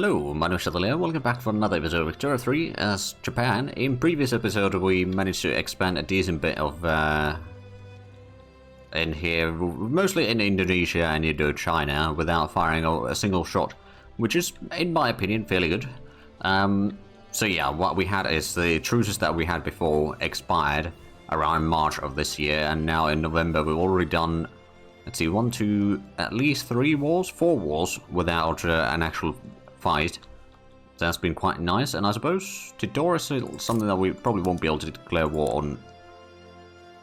Hello, my name is Shatalair. Welcome back for another episode of Victoria 3 as Japan. In previous episode we managed to expand a decent bit of in here, mostly in Indonesia and Indochina, without firing a single shot, which is, in my opinion, fairly good. So yeah, what we had is the truces that we had before expired around March of this year, and now in November we've already done, let's see, at least 4 wars without an actual fight. So that's been quite nice, and I suppose Tidor is something that we probably won't be able to declare war on.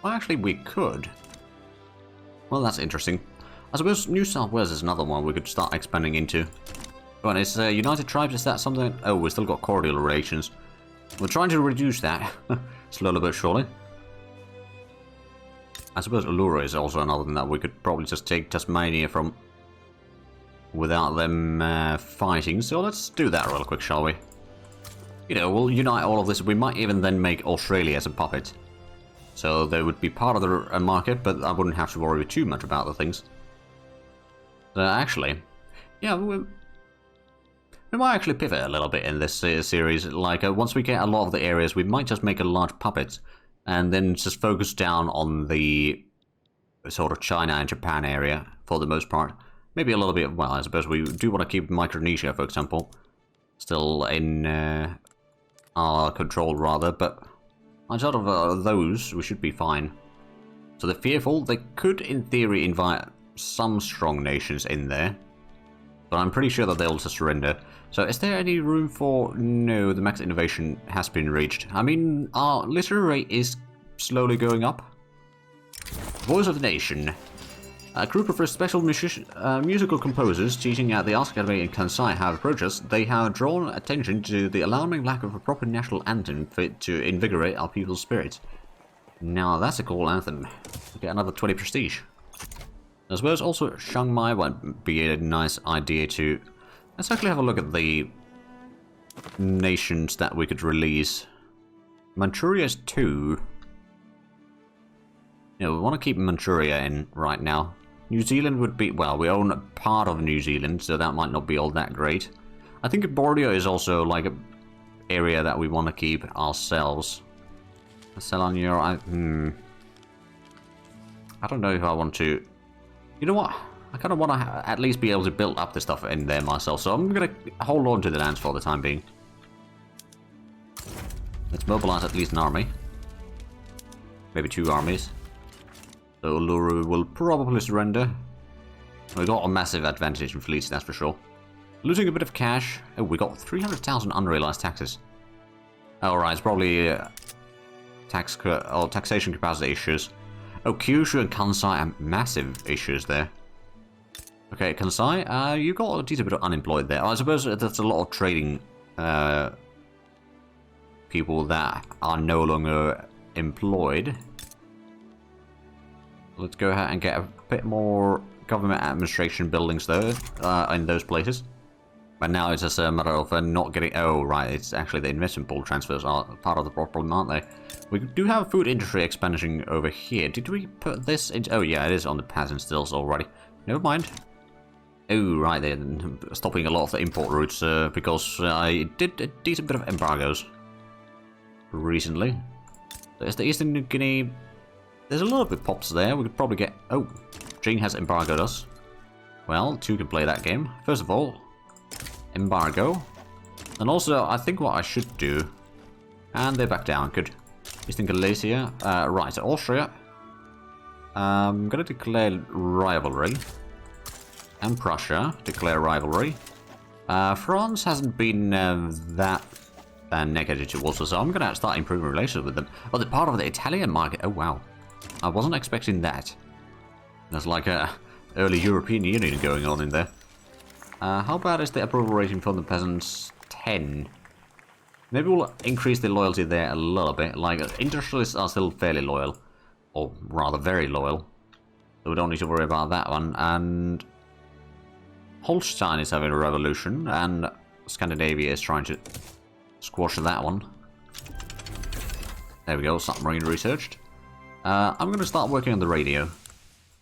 Well, actually we could. Well, that's interesting. I suppose New South Wales is another one we could start expanding into. But it's United Tribes, is that something? Oh, we've still got cordial relations. We're trying to reduce that, slowly but surely. I suppose Allura is also another thing that we could probably just take Tasmania from without them fighting, so let's do that real quick, shall we? You know, we'll unite all of this. We might even then make Australia as a puppet. So they would be part of the market, but I wouldn't have to worry too much about the things. Actually, yeah, we might actually pivot a little bit in this series. Like, once we get a lot of the areas, we might just make a large puppet, and then just focus down on the sort of China and Japan area for the most part. Maybe a little bit, well, I suppose we do want to keep Micronesia, for example, still in our control, rather, but outside of those, we should be fine. So the Fearful, they could, in theory, invite some strong nations in there, but I'm pretty sure that they'll just surrender. So is there any room for... No, the max innovation has been reached. I mean, our literary rate is slowly going up. Voice of the Nation. A group of special musical composers teaching at the Arts Academy in Kansai have approached us. They have drawn attention to the alarming lack of a proper national anthem fit to invigorate our people's spirit. Now that's a cool anthem. We'll get another 20 prestige. I suppose also Chiang Mai would be a nice idea to... Let's actually have a look at the nations that we could release. Manchuria is 2. Yeah, we want to keep Manchuria in right now. New Zealand would be, well, we own a part of New Zealand, so that might not be all that great. I think Borneo is also like an area that we want to keep ourselves. Selangor, I don't know if I want to... You know what? I kind of want to at least be able to build up the stuff in there myself, so I'm going to hold on to the lands for the time being. Let's mobilize at least an army. Maybe 2 armies. So Uluru will probably surrender. We got a massive advantage in fleets, that's for sure. Losing a bit of cash. Oh, we got 300,000 unrealized taxes. Alright, it's probably taxation capacity issues. Oh, Kyushu and Kansai have massive issues there. Okay, Kansai, you got a decent bit of unemployed there. I suppose that's a lot of trading people that are no longer employed. Let's go ahead and get a bit more government administration buildings though, in those places. But now it's just a matter of not getting... Oh, right, it's actually the investment pool transfers are part of the problem, aren't they? We do have food industry expansion over here. Did we put this in... Oh, yeah, it is on the pattern stills already. Never mind. Oh, right, they're stopping a lot of the import routes because I did a decent bit of embargoes recently. There's the Eastern New Guinea... There's a little bit pops there. We could probably get... Oh, Jing has embargoed us. Well, 2 can play that game. First of all, embargo. And also, I think what I should do... And they're back down. Good. Eastern Galicia. Right, so Austria. I'm going to declare rivalry. And Prussia declare rivalry. France hasn't been that negative towards us, so I'm going to start improving relations with them. Oh, they're part of the Italian market. Oh, wow. I wasn't expecting that. There's like a early European Union going on in there. How bad is the approval rating from the peasants? 10. Maybe we'll increase the loyalty there a little bit. Like, industrialists are still fairly loyal. Or rather, very loyal. So we don't need to worry about that one. And Holstein is having a revolution, and Scandinavia is trying to squash that one. There we go, submarine researched. I'm going to start working on the radio.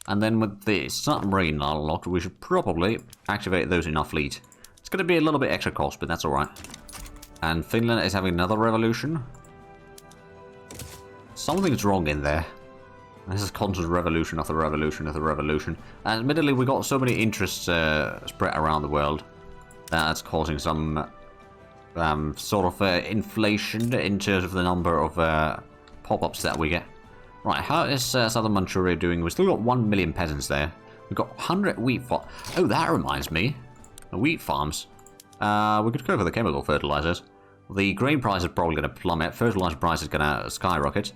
And then with the submarine unlocked, we should probably activate those in our fleet. It's going to be a little bit extra cost, but that's alright. And Finland is having another revolution. Something's wrong in there. This is constant revolution after revolution after revolution. And admittedly, we got so many interests spread around the world that's causing some sort of inflation in terms of the number of pop-ups that we get. Right, how is Southern Manchuria doing? We've still got 1 million peasants there. We've got 100 wheat farms. Oh, that reminds me. The wheat farms. We could go for the chemical fertilizers. The grain price is probably going to plummet. Fertilizer price is going to skyrocket.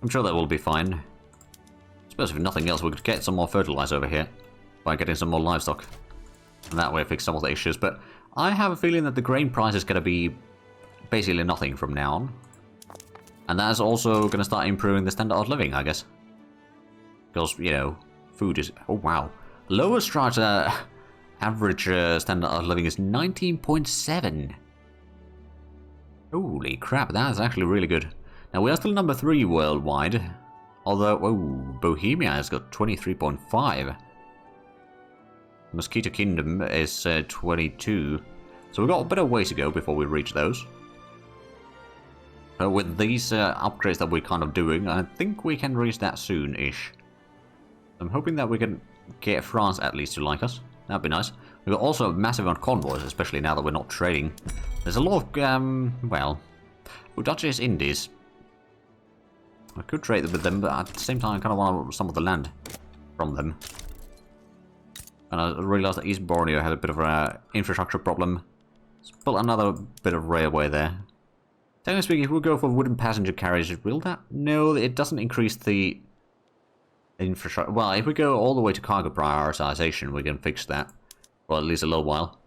I'm sure that will be fine. I suppose if nothing else, we could get some more fertilizer over here by getting some more livestock. And that way fix some of the issues. But I have a feeling that the grain price is going to be basically nothing from now on. And that's also going to start improving the standard of living, I guess. Because, you know, food is... Oh, wow. Lower strata average standard of living is 19.7. Holy crap, that is actually really good. Now, we are still number 3 worldwide. Although, oh, Bohemia has got 23.5. Mosquito Kingdom is 22. So we've got a bit of way to go before we reach those. But with these upgrades that we're kind of doing, I think we can reach that soon-ish. I'm hoping that we can get France at least to like us. That'd be nice. We've got also a massive amount of convoys, especially now that we're not trading. There's a lot of, well... Dutch East Indies. I could trade with them, but at the same time I kind of want some of the land from them. And I realised that East Borneo had a bit of an infrastructure problem. Let's build another bit of railway there. Technically speaking, if we go for wooden passenger carriage, will that? No, it doesn't increase the infrastructure. Well, if we go all the way to cargo prioritization, we can fix that. For at least a little while.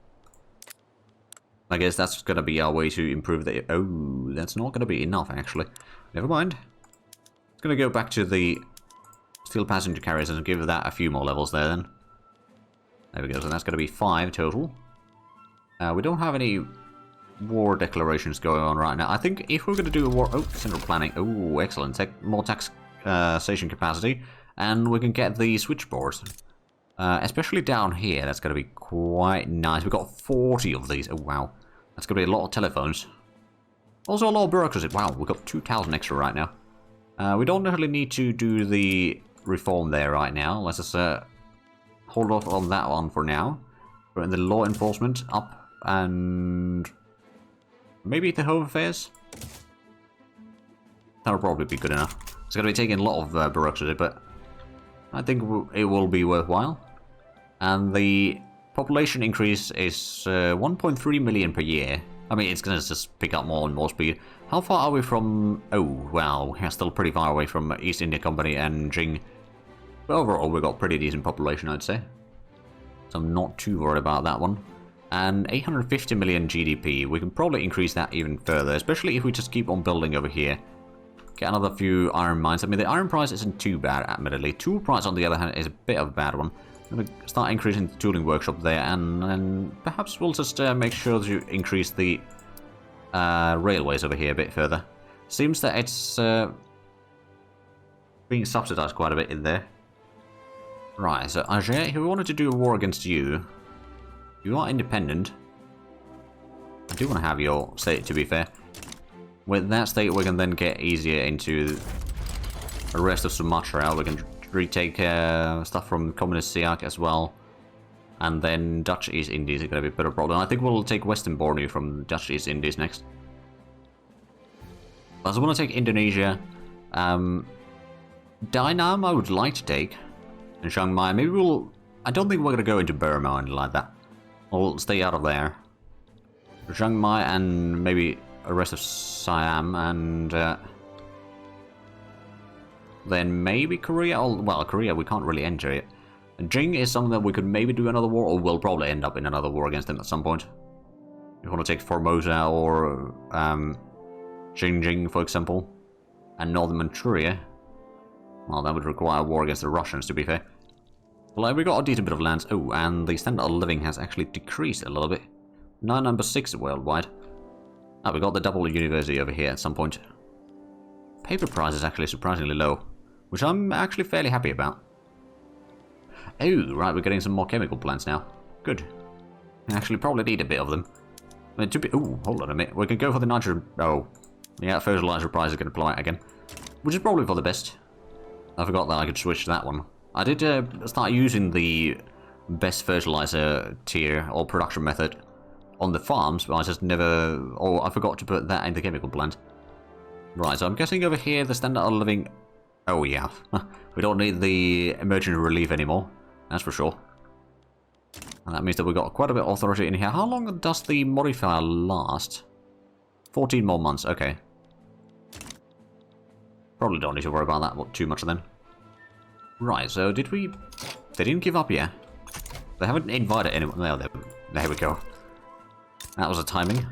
I guess that's going to be our way to improve the... Oh, that's not going to be enough, actually. Never mind. It's going to go back to the steel passenger carriers and give that a few more levels there, then. There we go, so that's going to be 5 total. We don't have any war declarations going on right now. I think if we're going to do a war... Oh, central planning. Oh, excellent. More taxation capacity. And we can get the switchboards. Especially down here, that's going to be quite nice. We've got 40 of these. Oh, wow. That's going to be a lot of telephones. Also a lot of bureaucracy. Wow, we've got 2,000 extra right now. We don't really need to do the reform there right now. Let's just hold off on that one for now. We're in the law enforcement up and maybe the home affairs. That'll probably be good enough. It's going to be taking a lot of bureaucracy, but I think it will be worthwhile. And the population increase is 1.3 million per year. I mean, it's going to just pick up more and more speed. How far are we from... Oh, wow, we're still pretty far away from East India Company and Jing. But overall, we've got pretty decent population, I'd say. So I'm not too worried about that one. And 850 million GDP. We can probably increase that even further, especially if we just keep on building over here. Get another few iron mines. I mean, the iron price isn't too bad, admittedly. Tool price, on the other hand, is a bit of a bad one. I'm going to start increasing the tooling workshop there, and then perhaps we'll just make sure to increase the railways over here a bit further. Seems that it's being subsidized quite a bit in there. Right, so Alger, if we wanted to do a war against you, you are independent. I do want to have your state, to be fair. With that state, we can then get easier into the rest of Sumatra. We can retake stuff from Communist Siak as well. And then Dutch East Indies are going to be a bit of a problem. I think we'll take Western Borneo from Dutch East Indies next. I also want to take Indonesia. Dainam I would like to take. And Chiang Mai. Maybe we'll... I don't think we're going to go into Burma or anything like that. We'll stay out of there. Chiang Mai and maybe the rest of Siam and... then maybe Korea. Well, Korea, we can't really enter it. And Jing is something that we could maybe do another war, or we'll probably end up in another war against them at some point. If you want to take Formosa or Xinjiang, for example, and Northern Manchuria, well, that would require a war against the Russians, to be fair. Well, we got a decent bit of lands. Oh, and the standard of living has actually decreased a little bit. Now number 6 worldwide. Ah, we got the double university over here at some point. Paper price is actually surprisingly low, which I'm actually fairly happy about. Oh, right, we're getting some more chemical plants now. Good. Actually, probably need a bit of them. I mean, ooh, hold on a minute. We can go for the nitrogen. Oh, yeah, fertilizer price is going to apply it again, which is probably for the best. I forgot that I could switch to that one. I did start using the best fertilizer tier or production method on the farms, but I just never... Oh, I forgot to put that in the chemical plant. Right, so I'm guessing over here the standard of living... Oh, yeah. We don't need the emergency relief anymore. That's for sure. And that means that we've got quite a bit of authority in here. How long does the modifier last? 14 more months, okay. Probably don't need to worry about that too much then. Right, so did we... They didn't give up yet. They haven't invited anyone. Well, there we go. That was a timing.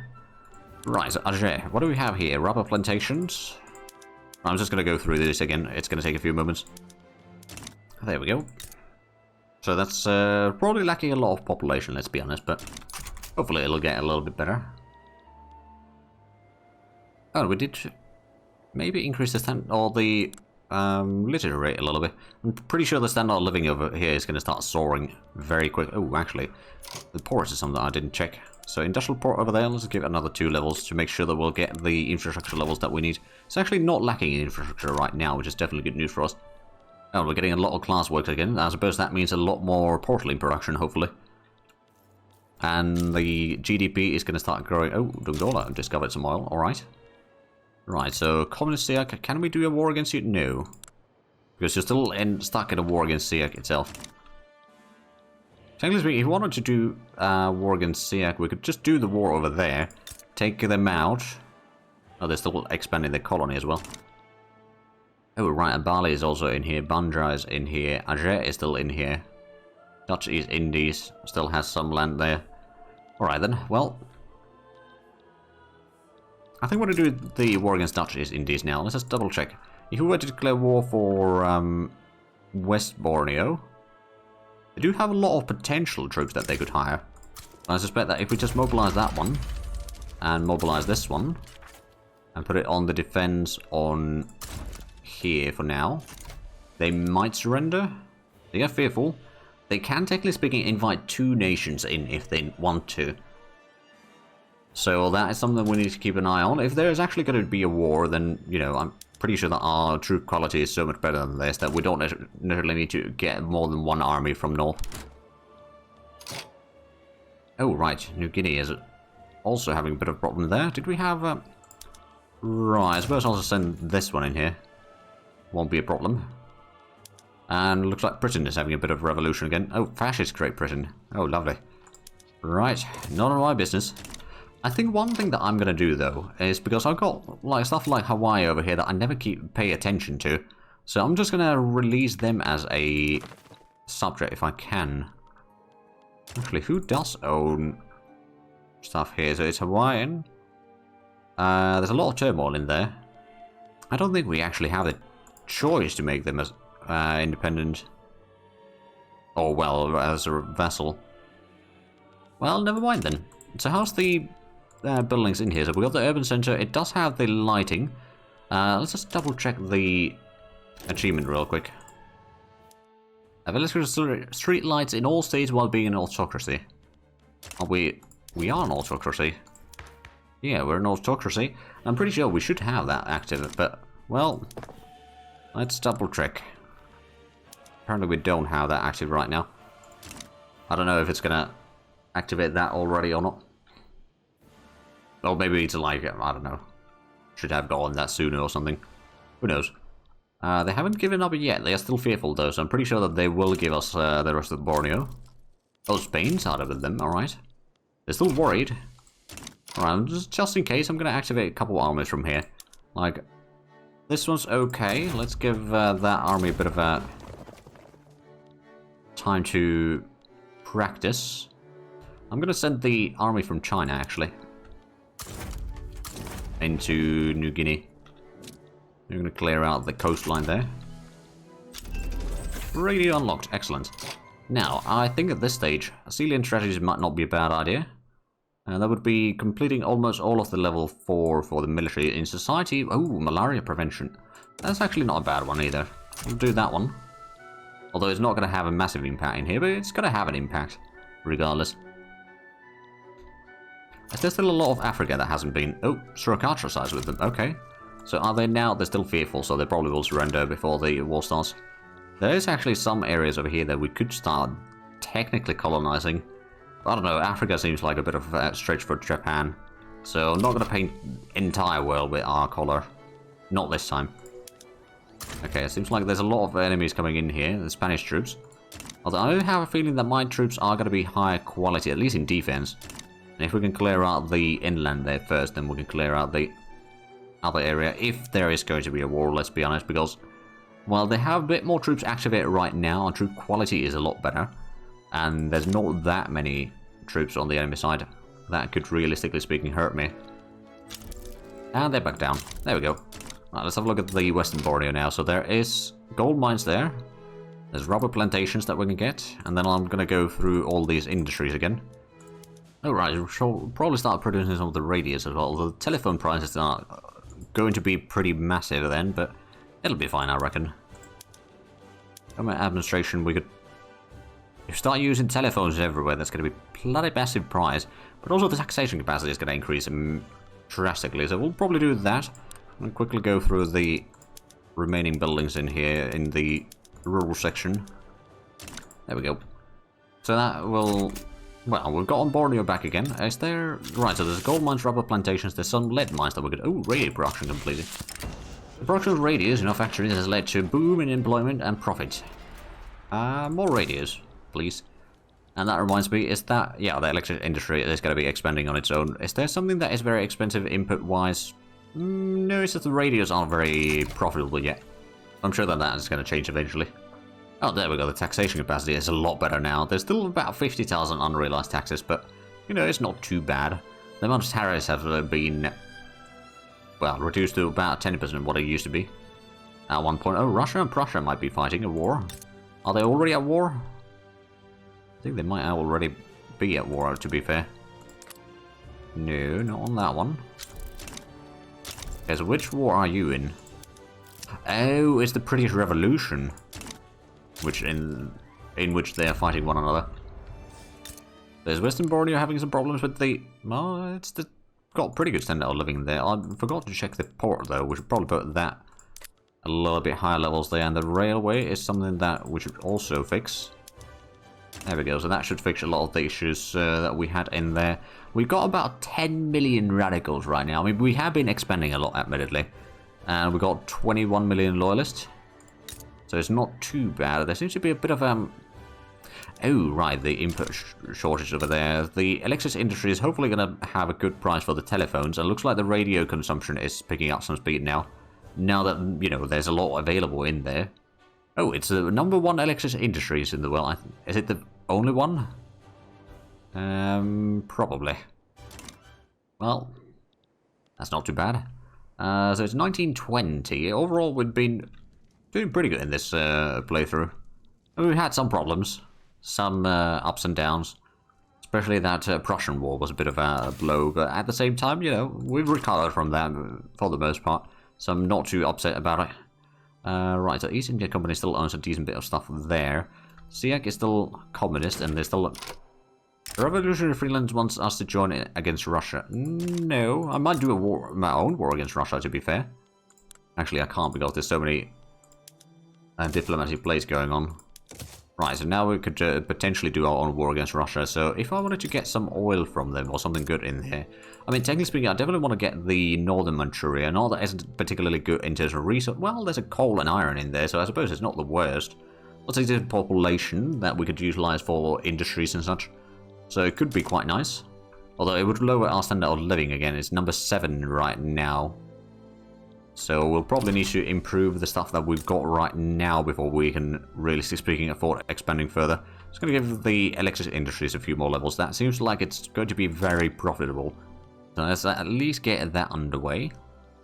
Right, so Alger, what do we have here? Rubber plantations. I'm just going to go through this again. It's going to take a few moments. There we go. So that's probably lacking a lot of population, let's be honest, but hopefully it'll get a little bit better. Oh, we did maybe increase the stand or the litter rate a little bit. I'm pretty sure the standard of living over here is going to start soaring very quick. Oh, actually, the port is something I didn't check. So industrial port over there, let's give it another 2 levels to make sure that we'll get the infrastructure levels that we need. It's actually not lacking in infrastructure right now, which is definitely good news for us. Oh, we're getting a lot of class work again. I suppose that means a lot more portaling production, hopefully. And the GDP is going to start growing. Oh, Dongola discovered some oil. Alright. Right, so Communist Siak, can we do a war against you? No. Because you're still stuck in a war against Siak itself. Technically speaking, if we wanted to do war against Siak, we could just do the war over there. Take them out. Oh, they're still expanding their colony as well. Oh, right, Bali is also in here. Bandra is in here. Alger is still in here. Dutch East Indies still has some land there. Alright then, well... I think we're going to do the war against Dutch East Indies now. Let's just double check. If we were to declare war for West Borneo, they do have a lot of potential troops that they could hire. I suspect that if we just mobilize that one, and mobilize this one, and put it on the defense on here for now, they might surrender. They are fearful. They can, technically speaking, invite 2 nations in if they want to. So that is something we need to keep an eye on. If there's actually going to be a war, then, you know, I'm pretty sure that our troop quality is so much better than this that we don't necessarily need to get more than 1 army from north. Oh, right. New Guinea is also having a bit of a problem there. Did we have... Right, I suppose I'll just send this one in here. Won't be a problem. And looks like Britain is having a bit of revolution again. Oh, fascist Great Britain. Oh, lovely. Right, none of my business. I think one thing that I'm going to do, though, is because I've got like stuff like Hawaii over here that I never pay attention to. So I'm just going to release them as a subject if I can. Actually, who does own stuff here? So it's Hawaiian. There's a lot of turmoil in there. I don't think we actually have the choice to make them as independent. Or, well, as a vassal. Well, never mind then. So how's the buildings in here? So we got the urban center. It does have the lighting. Let's just double check the achievement real quick. Village street lights in all states while being an autocracy. We are an autocracy. Yeah, we're an autocracy. I'm pretty sure we should have that active, but, well, let's double check. Apparently we don't have that active right now. I don't know if it's gonna activate that already or not. Or maybe it's like, I don't know. Should have gotten that sooner or something. Who knows? They haven't given up yet. They are still fearful though, so I'm pretty sure that they will give us the rest of Borneo. Oh, Spain's out of them, alright. They're still worried. Alright, just in case, I'm going to activate a couple armies from here. Like, this one's okay. Let's give that army a bit of a time to practice. I'm going to send the army from China, actually, into New Guinea. We're going to clear out the coastline there. Radio unlocked. Excellent. Now, I think at this stage, Assyrian strategies might not be a bad idea. That would be completing almost all of the level 4 for the military in society. Oh, malaria prevention. That's actually not a bad one either. We'll do that one. Although it's not going to have a massive impact in here, but it's going to have an impact, regardless. Is there still a lot of Africa that hasn't been... Oh, struck ostracized with them. Okay. So are they now... They're still fearful, so they probably will surrender before the war starts. There is actually some areas over here that we could start technically colonizing. I don't know, Africa seems like a bit of a stretch for Japan. So I'm not going to paint entire world with our color. Not this time. Okay, it seems like there's a lot of enemies coming in here, the Spanish troops. Although I have a feeling that my troops are going to be higher quality, at least in defense. And if we can clear out the inland there first, then we can clear out the other area, if there is going to be a war, let's be honest, because, well, they have a bit more troops activated right now, and troop quality is a lot better, and there's not that many troops on the enemy side. That could, realistically speaking, hurt me. And they're back down. There we go. Right, let's have a look at the Western Borneo now. So there is gold mines there. There's rubber plantations that we can get, and then I'm going to go through all these industries again. Alright, we'll probably start producing some of the radios as well. The telephone prices are going to be pretty massive then, but it'll be fine, I reckon. Government administration, we could... If you start using telephones everywhere, that's going to be bloody massive price. But also the taxation capacity is going to increase drastically, so we'll probably do that. I'll quickly go through the remaining buildings in here, in the rural section. There we go. So that will... Well, we've got on Borneo back again. Is there... Right, so there's gold mines, rubber plantations, there's some lead mines that we could... Oh, radio production completed. The production of radios in our factories has led to a boom in employment and profit. More radios, please. And that reminds me, is that... Yeah, the electric industry is going to be expanding on its own. Is there something that is very expensive input-wise? No, it's just the radios aren't very profitable yet. I'm sure that is going to change eventually. Oh, there we go. The taxation capacity is a lot better now. There's still about 50,000 unrealized taxes, but, you know, it's not too bad. The amount of tariffs have been, well, reduced to about 10% of what it used to be. At one point, oh, Russia and Prussia might be fighting a war. Are they already at war? I think they might already be at war, to be fair. No, not on that one. Okay, so which war are you in? Oh, it's the British Revolution. Which in which they are fighting one another. There's Western Borneo having some problems with the... Oh, it's got pretty good standard of living there. I forgot to check the port though. We should probably put that a little bit higher levels there. And the railway is something that we should also fix. There we go. So that should fix a lot of the issues that we had in there. We've got about 10 million radicals right now. I mean, we have been expanding a lot, admittedly. And we've got 21 million loyalists. So it's not too bad. There seems to be a bit of oh, right, the input shortage over there. The electricity industry is hopefully going to have a good price for the telephones. It looks like the radio consumption is picking up some speed now. Now that, you know, there's a lot available in there. Oh, it's the #1 electricity industries in the world. Is it the only one? Probably. Well, that's not too bad. So it's 1920. Overall, we've been doing pretty good in this playthrough. We've had some problems, some ups and downs, especially that Prussian war was a bit of a blow, but at the same time, you know, we've recovered from that for the most part, so I'm not too upset about it. Right, so East India Company still owns a decent bit of stuff there. SIAC is still communist, and there's still... Revolutionary Freeland wants us to join it against Russia. No, I might do a war, my own war against Russia, to be fair. Actually, I can't because there's so many diplomatic plays going on. Right, so now we could potentially do our own war against Russia. So if I wanted to get some oil from them or something good in here, I mean, technically speaking, I definitely want to get the northern Manchuria. And all that isn't particularly good in terms of resource. Well, there's a coal and iron in there, so I suppose it's not the worst. What's the population that we could utilize for industries and such? So it could be quite nice. Although it would lower our standard of living again. It's number 7 right now. So we'll probably need to improve the stuff that we've got right now before we can, realistically speaking, afford expanding further. It's going to give the electric industries a few more levels. That seems like it's going to be very profitable. So let's at least get that underway.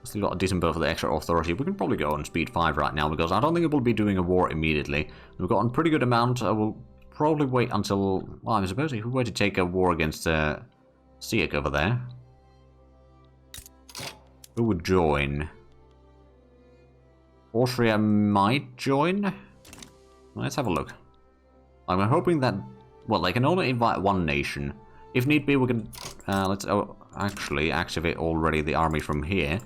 Still got a decent bit for the extra authority. We can probably go on speed 5 right now because I don't think it will be doing a war immediately. We've got a pretty good amount. We'll probably wait until... Well, I suppose if we were to take a war against SIAC over there. Who would join? Austria might join. Let's have a look. I'm hoping that... Well, they can only invite one nation. If need be, we can let's actually activate already the army from here,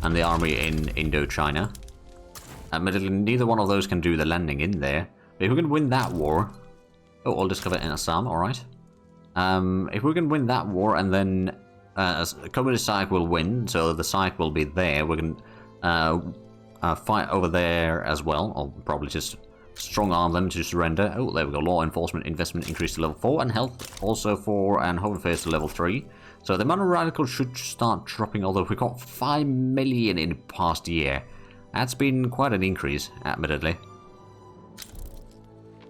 and the army in Indochina. Admittedly, neither one of those can do the landing in there, but if we can win that war... Oh, all discovered in Assam, alright. If we can win that war, and then Communist Syke will win, so the Syke will be there, we can fight over there as well, or probably just strong arm them to surrender. Oh, there we go. Law enforcement investment increased to level 4, and health also 4, and home affairs to level 3. So the amount of radicals should start dropping, although we got 5 million in the past year. That's been quite an increase, admittedly.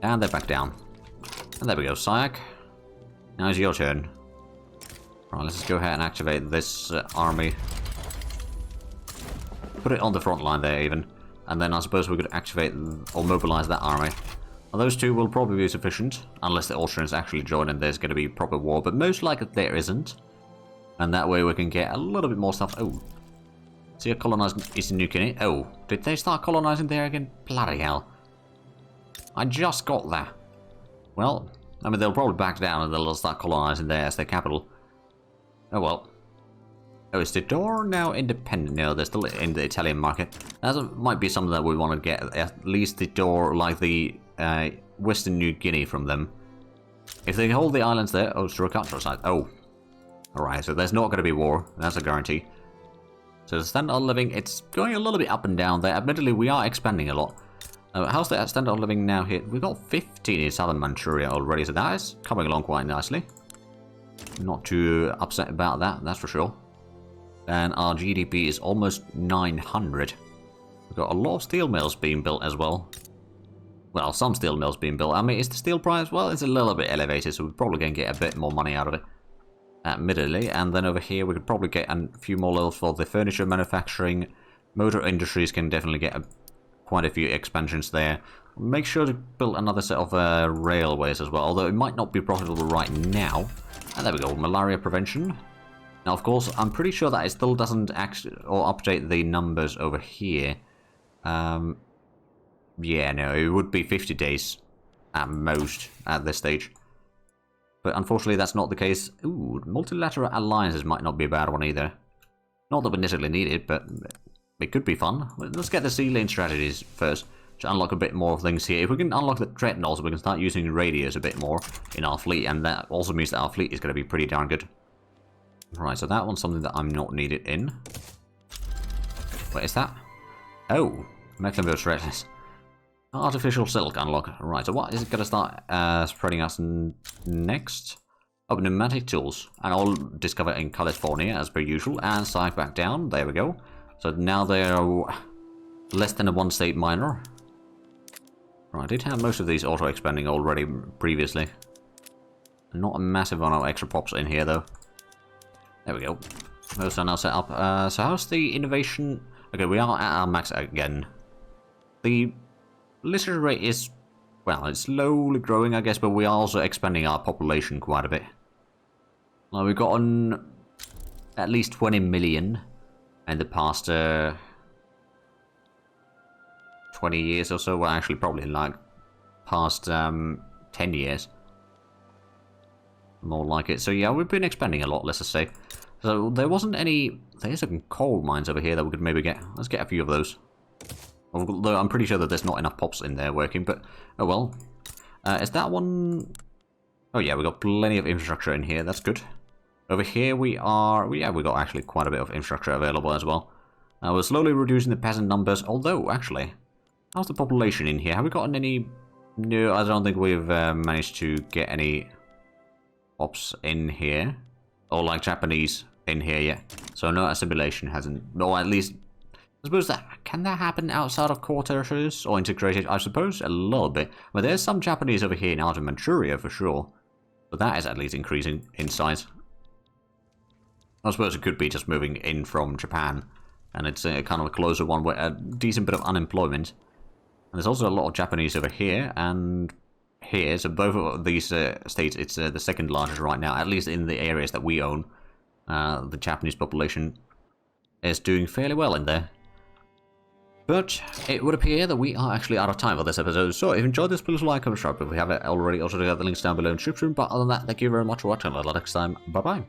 And they're back down. And there we go, Syak. Now it's your turn. Right, let's just go ahead and activate this army. Put it on the front line there, even. And then I suppose we could activate or mobilize that army. Well, those two will probably be sufficient, unless the Austrians actually join and there's going to be proper war, but most likely there isn't. And that way we can get a little bit more stuff. Oh, see, colonizing Eastern New Guinea. Oh, did they start colonizing there again? Bloody hell. I just got that. Well, I mean, they'll probably back down and they'll start colonizing there as their capital. Oh well. Oh, is Tidor now independent? No, they're still in the Italian market. That might be something that we want to get, at least Tidor, like the Western New Guinea from them. If they hold the islands there, oh, Surakatra side. Oh, alright, so there's not going to be war. That's a guarantee. So the standard of living, it's going a little bit up and down there. Admittedly, we are expanding a lot. How's the standard of living now here? We've got 15 in southern Manchuria already, so that is coming along quite nicely. Not too upset about that, that's for sure. And our GDP is almost 900. We've got a lot of steel mills being built as well. Well, some steel mills being built. I mean, is the steel price? Well, it's a little bit elevated, so we're probably going to get a bit more money out of it. Admittedly. And then over here, we could probably get a few more levels for the furniture manufacturing. Motor industries can definitely get quite a few expansions there. Make sure to build another set of railways as well, although it might not be profitable right now. And there we go, malaria prevention. Now, of course, I'm pretty sure that it still doesn't actually or update the numbers over here. Yeah, no, it would be 50 days at most at this stage. But unfortunately, that's not the case. Ooh, multilateral alliances might not be a bad one either. Not that we necessarily need it, but it could be fun. Let's get the sea lane strategies first to unlock a bit more of things here. If we can unlock the dreadnoughts, we can start using radios a bit more in our fleet, and that also means that our fleet is going to be pretty darn good. Right, so that one's something that I'm not needed in. What is that? Oh, Mecklenburg Redness. Artificial silk unlock. Right, so what is it going to start spreading us next? Oh, pneumatic tools. And I'll discover in California as per usual. And side back down. There we go. So now they're less than a one-state minor. Right, I did have most of these auto-expanding already previously. Not a massive amount of extra pops in here, though. There we go. Those are now set up. So how's the innovation? Okay, we are at our max again. The literacy rate is, well, it's slowly growing, I guess, but we are also expanding our population quite a bit. Well, we've gotten at least 20 million in the past 20 years or so. Well, actually, probably like past 10 years. More like it. So yeah, we've been expanding a lot, let's just say. So there wasn't any... There's some coal mines over here that we could maybe get. Let's get a few of those. Although I'm pretty sure that there's not enough pops in there working, but... Oh well. Is that one... Oh yeah, we got plenty of infrastructure in here, that's good. Over here we are... Yeah, we got actually quite a bit of infrastructure available as well. We're slowly reducing the peasant numbers, although, actually... How's the population in here? Have we gotten any... No, I don't think we've managed to get any... Ops in here, or like Japanese in here yet. So no assimilation hasn't, or at least, I suppose that, can that happen outside of core territories or integrated? I suppose a little bit. But there's some Japanese over here in outer Manchuria for sure. But that is at least increasing in size. I suppose it could be just moving in from Japan. And it's kind of a closer one with a decent bit of unemployment. And there's also a lot of Japanese over here, and here, so both of these states, it's the second largest right now, at least in the areas that we own. The Japanese population is doing fairly well in there. But it would appear that we are actually out of time for this episode, so if you enjoyed this, please like, comment, subscribe if we haven't already. Also, check out the links down below in the description, but other than that, thank you very much for watching. Until next time, bye-bye.